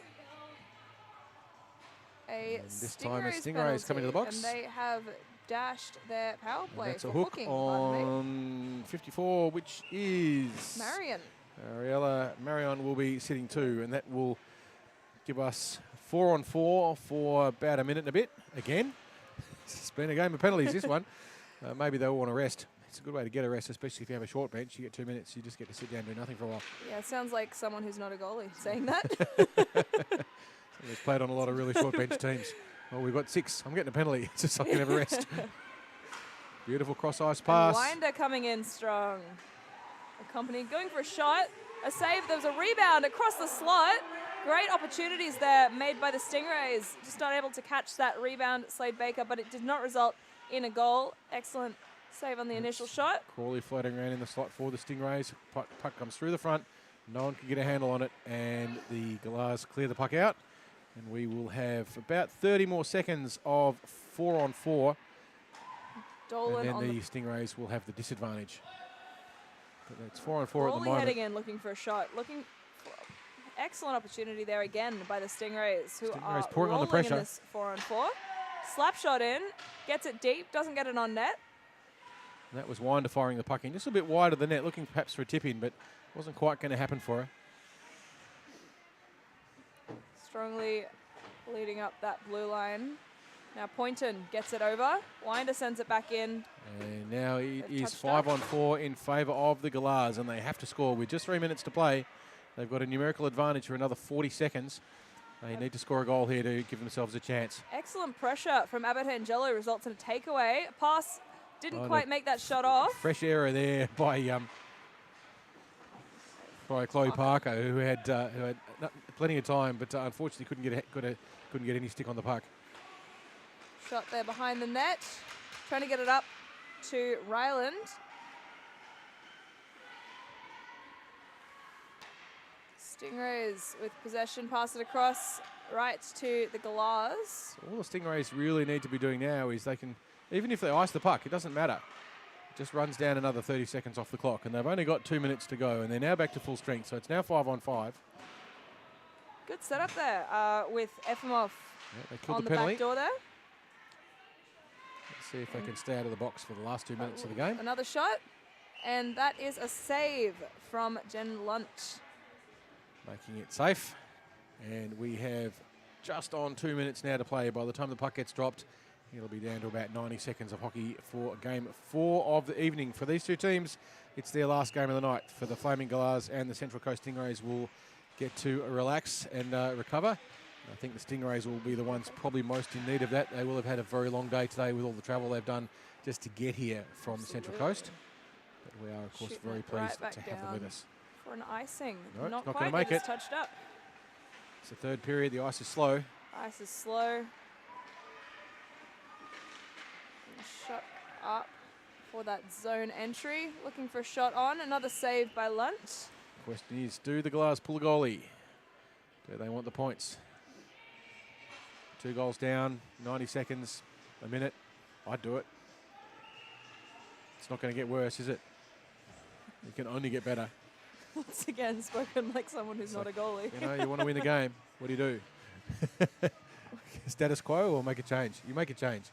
a this time a Stingrays penalty, coming to the box. And they have dashed their power play. That's a hook on 54, which is Marion. Ariella Marion will be sitting 2, and that will give us 4-on-4 for about a minute and a bit again. It's been a game of penalties, this one. Maybe they'll want to rest. It's a good way to get a rest, especially if you have a short bench. You get 2 minutes, you just get to sit down and do nothing for a while. Yeah, it sounds like someone who's not a goalie saying that. They've played on a lot of really short bench teams. Well, we've got 6. I'm getting a penalty just so I can have a rest. Beautiful cross-ice pass. And Winder coming in strong. The company going for a shot. A save. There was a rebound across the slot. Great opportunities there made by the Stingrays. Just not able to catch that rebound, Slade Baker, but it did not result in a goal. Excellent save on the initial shot. Crawley floating around in the slot for the Stingrays. Puck comes through the front. No one can get a handle on it, and the Galahs clear the puck out. And we will have about 30 more seconds of 4-on-4. Dolan and then the Stingrays will have the disadvantage. But it's 4-on-4 at the moment. Heading in, looking for a shot. Looking for excellent opportunity there again by the Stingrays, who are pouring on the pressure. In this 4-on-4. Slap shot in, gets it deep, doesn't get it on net. And that was Winder firing the puck in, just a bit wide of the net, looking perhaps for a tip in, but wasn't quite going to happen for her. Strongly leading up that blue line. Now Poynton gets it over. Winder sends it back in. And now it They've is touched 5 up. on 4 in favour of the Galahs, and they have to score with just 3 minutes to play. They've got a numerical advantage for another 40 seconds. They need to score a goal here to give themselves a chance. Excellent pressure from Abbottangelo results in a takeaway. A pass didn't quite make that shot off. Fresh error there by Chloe Parker, who had plenty of time, but unfortunately couldn't get any stick on the puck. Shot there behind the net. Trying to get it up to Ryland. Stingrays with possession, pass it across right to the Galahs. So all the Stingrays really need to be doing now is they can, even if they ice the puck, it doesn't matter. It just runs down another 30 seconds off the clock, and they've only got 2 minutes to go, and they're now back to full strength, so it's now 5 on 5. Good setup there with Efimov They killed on the the penalty. back door there. Let's see if they can stay out of the box for the last 2 minutes of the game. Another shot, and that is a save from Jen Lunt. Making it safe. And we have just on 2 minutes now to play. By the time the puck gets dropped, it'll be down to about 90 seconds of hockey for game 4 of the evening. For these two teams, it's their last game of the night. For the Flaming Galahs and the Central Coast Stingrays will get to relax and recover. I think the Stingrays will be the ones probably most in need of that. They will have had a very long day today with all the travel they've done just to get here from the Central Coast. But we are, of course, Shooting very it right pleased back to have them with us. For an icing. No, it's not not quite, gonna make but it's it. touched up. It's the third period. The ice is slow. Ice is slow. Shot up for that zone entry. Looking for a shot on. Another save by Lunt. Question is, do the Galahs pull a goalie? Do they want the points? 2 goals down, 90 seconds, a minute. I'd do it. It's not going to get worse, is it? It can only get better. Once again, spoken like someone who's not a goalie. You know, you want to win the game. What do? Status quo or make a change? You make a change.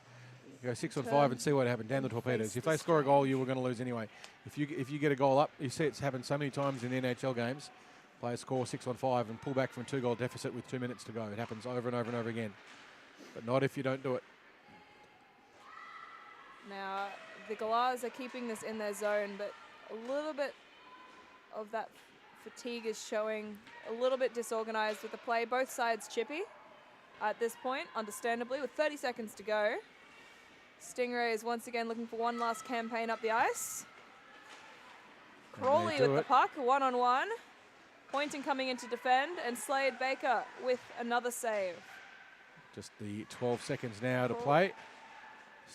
You go 6 on 5 and see what happens. Down the torpedoes. If they score a goal, you were going to lose anyway. If you get a goal up, you see it's happened so many times in NHL games. Players score 6 on 5 and pull back from a 2-goal deficit with 2 minutes to go. It happens over and over and over again. But not if you don't do it. Now, the Galahs are keeping this in their zone, but a little bit of that fatigue is showing, a little bit disorganized with the play. Both sides chippy at this point, understandably, with 30 seconds to go. Stingrays once again looking for one last campaign up the ice. Crawley with the puck, 1-on-1. Poynton coming in to defend, and Slade Baker with another save. Just the 12 seconds now to play.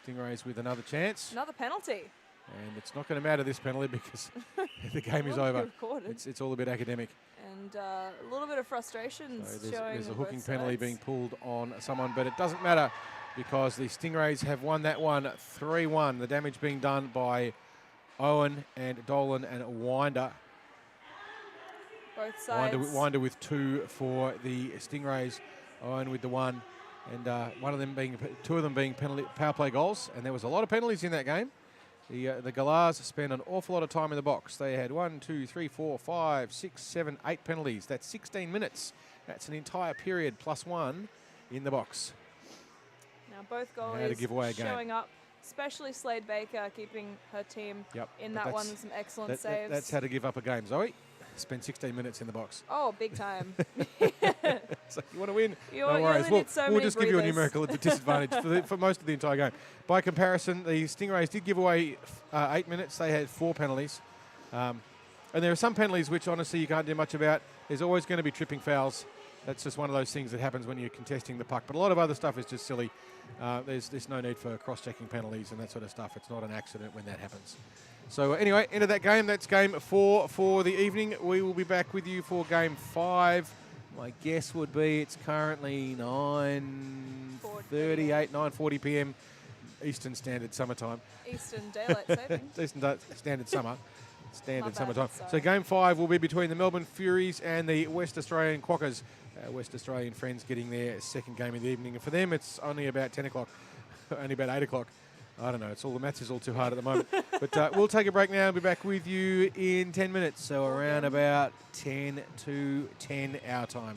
Stingrays with another chance. Another penalty. And it's not going to matter, this penalty, because the game is over. It's all a bit academic. And a little bit of frustration So showing. there's a hooking penalty being pulled on someone, but it doesn't matter because the Stingrays have won that one 3-1. The damage being done by Owen and Dolan and Winder. Both sides. Winder with 2 for the Stingrays. Owen with the 1. And two of them being power play goals. And there was a lot of penalties in that game. The Galahs spent an awful lot of time in the box. They had 1, 2, 3, 4, 5, 6, 7, 8 penalties. That's 16 minutes. That's an entire period plus 1 in the box. Now both goalies showing up, especially Slade Baker keeping her team in that one with some excellent saves. That's how to give up a game, Zoe. Spend 16 minutes in the box. Oh, big time. So you want to win? No worries. We'll just give you a breathers. numerical disadvantage for most of the entire game. By comparison, the Stingrays did give away 8 minutes. They had 4 penalties. And there are some penalties which, honestly, you can't do much about. There's always going to be tripping fouls. That's just one of those things that happens when you're contesting the puck. But a lot of other stuff is just silly. There's no need for cross-checking penalties and that sort of stuff. It's not an accident when that happens. So anyway, end of that game. That's game 4 for the evening. We will be back with you for game 5. My guess would be it's currently 9:38, 9:40 p.m. Eastern Standard Summertime. Eastern Daylight Saving. Eastern Standard Summer. Standard summertime. Sorry. So game 5 will be between the Melbourne Furies and the West Australian Quackers. West Australian friends getting their second game of the evening. And for them, it's only about 10 o'clock, only about 8 o'clock. I don't know. The maths is all too hard at the moment. But we'll take a break now and be back with you in 10 minutes. So around about 10 to 10 our time.